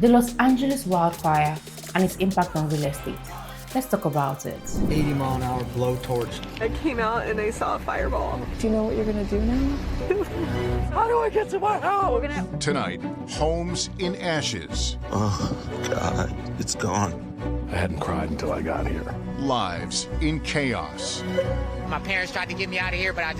The Los Angeles wildfire and its impact on real estate. Let's talk about it. 80-mile-an-hour blowtorch. I came out and I saw a fireball. Do you know what you're gonna do now? How do I get to my house? Tonight, homes in ashes. Oh, God, it's gone. I hadn't cried until I got here. Lives in chaos. My parents tried to get me out of here, but I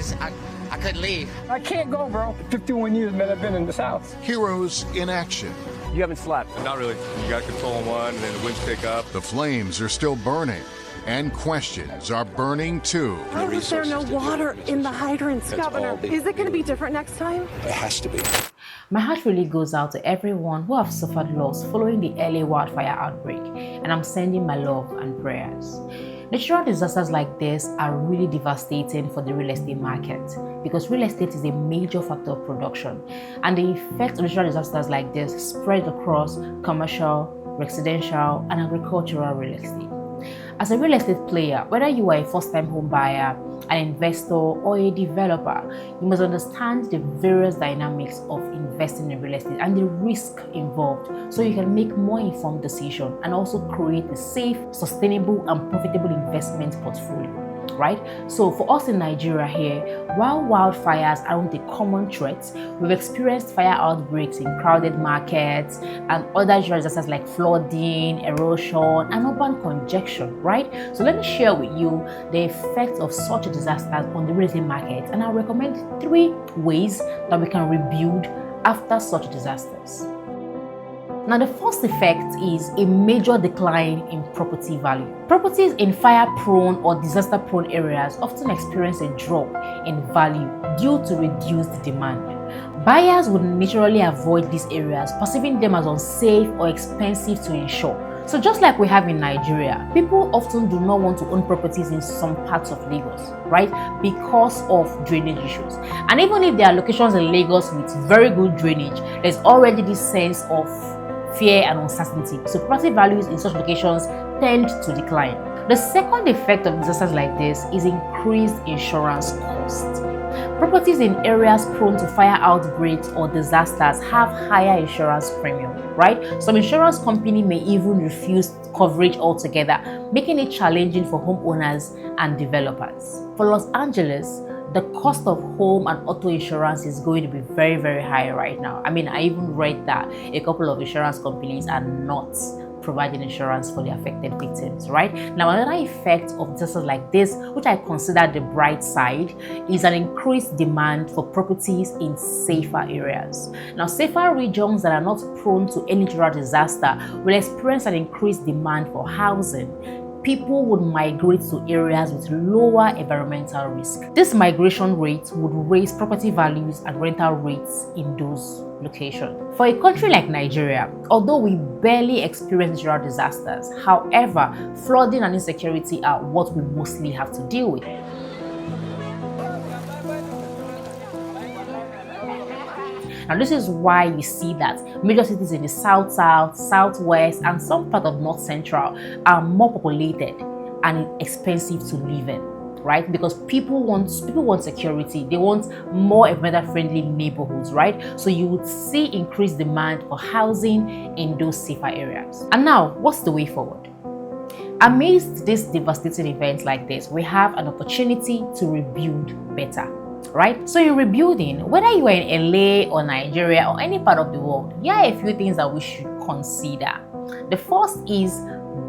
couldn't leave. I can't go, bro. 51 years, man, I've been in this house. Heroes in action. You haven't slept. Not really. You got control on one, and then the winds pick up. The flames are still burning, and questions are burning too. Why is there no water in the hydrants, Governor? Is it going to be different next time? It has to be. My heart really goes out to everyone who have suffered loss following the LA wildfire outbreak, and I'm sending my love and prayers. Natural disasters like this are really devastating for the real estate market because real estate is a major factor of production, and the effects of natural disasters like this spread across commercial, residential, and agricultural real estate. As a real estate player, whether you are a first-time home buyer, an investor, or a developer, you must understand the various dynamics of investing in real estate and the risk involved so you can make more informed decisions and also create a safe, sustainable, and profitable investment portfolio. Right? So for us in Nigeria here, while wildfires aren't a common threat, we've experienced fire outbreaks in crowded markets and other natural disasters like flooding, erosion, and urban congestion, right? So let me share with you the effects of such disasters on the real estate market, and I'll recommend 3 ways that we can rebuild after such disasters. Now, the first effect is a major decline in property value. Properties in fire-prone or disaster-prone areas often experience a drop in value due to reduced demand. Buyers would naturally avoid these areas, perceiving them as unsafe or expensive to insure. So just like we have in Nigeria, people often do not want to own properties in some parts of Lagos, right? Because of drainage issues. And even if there are locations in Lagos with very good drainage, there's already this sense of fear and uncertainty. So property values in such locations tend to decline. The second effect of disasters like this is increased insurance costs. Properties in areas prone to fire outbreaks or disasters have higher insurance premium, right? Some insurance company may even refuse coverage altogether, making it challenging for homeowners and developers. For Los Angeles, the cost of home and auto insurance is going to be very, very high right now. I mean, I even read that a couple of insurance companies are not providing insurance for the affected victims, right? Now, another effect of disasters like this, which I consider the bright side, is an increased demand for properties in safer areas. Now, safer regions that are not prone to any natural disaster will experience an increased demand for housing. People would migrate to areas with lower environmental risk. This migration rate would raise property values and rental rates in those locations. For a country like Nigeria, although we barely experience natural disasters, however, flooding and insecurity are what we mostly have to deal with. Now, this is why we see that major cities in the South, Southwest, and some part of North Central are more populated and expensive to live in, right? Because people want security. They want more environment-friendly neighborhoods, right? So you would see increased demand for housing in those safer areas. And now, what's the way forward? Amidst these devastating events like this, we have an opportunity to rebuild better. Right? So in rebuilding, whether you are in LA or Nigeria or any part of the world, here are a few things that we should consider. The first is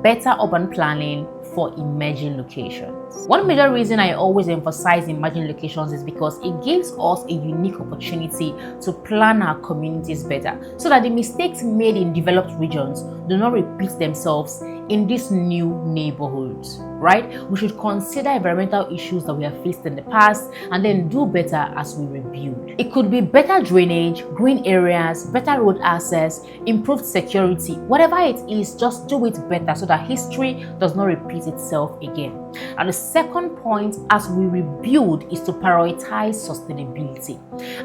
better urban planning for emerging locations. One major reason I always emphasize emerging locations is because it gives us a unique opportunity to plan our communities better so that the mistakes made in developed regions do not repeat themselves in these new neighborhoods, right? We should consider environmental issues that we have faced in the past and then do better as we rebuild. It could be better drainage, green areas, better road access, improved security. Whatever it is, just do it better so that history does not repeat itself again. And the second point as we rebuild is to prioritize sustainability.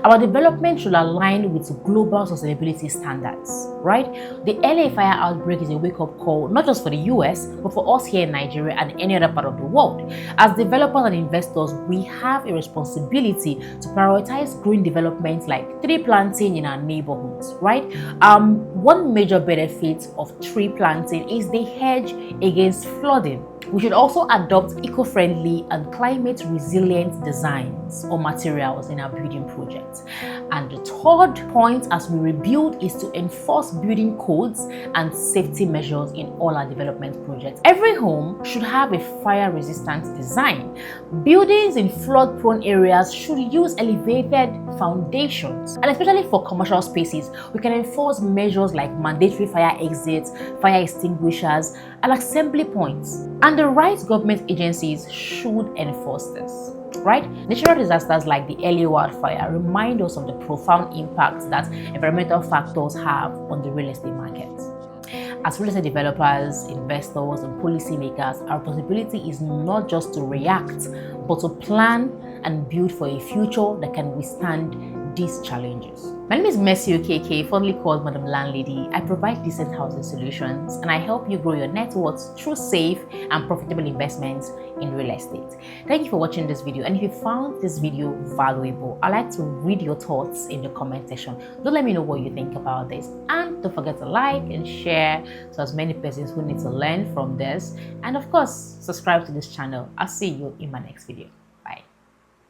Our development should align with global sustainability standards, right? The LA fire outbreak is a wake-up call, not just for the US, but for us here in Nigeria and any other part of the world. As developers and investors, we have a responsibility to prioritize green developments like tree planting in our neighborhoods, right? One major benefit of tree planting is the hedge against flooding. We should also adopt eco-friendly and climate-resilient designs or materials in our building projects. And the third point as we rebuild is to enforce building codes and safety measures in all our development projects. Every home should have a fire-resistant design. Buildings in flood-prone areas should use elevated foundations. And especially for commercial spaces, we can enforce measures like mandatory fire exits, fire extinguishers, and assembly points. And the right government agencies should enforce this, right? Natural disasters like the LA wildfire remind us of the profound impact that environmental factors have on the real estate market. As real estate developers, investors, and policymakers, our responsibility is not just to react, but to plan and build for a future that can withstand these challenges. My name is Mercy Okeke, fondly called Madam Landlady. I provide decent housing solutions and I help you grow your net worth through safe and profitable investments in real estate. Thank you for watching this video, and if you found this video valuable, I'd like to read your thoughts in the comment section. Do let me know what you think about this, and don't forget to like and share to as many persons who need to learn from this, and of course subscribe to this channel. I'll see you in my next video.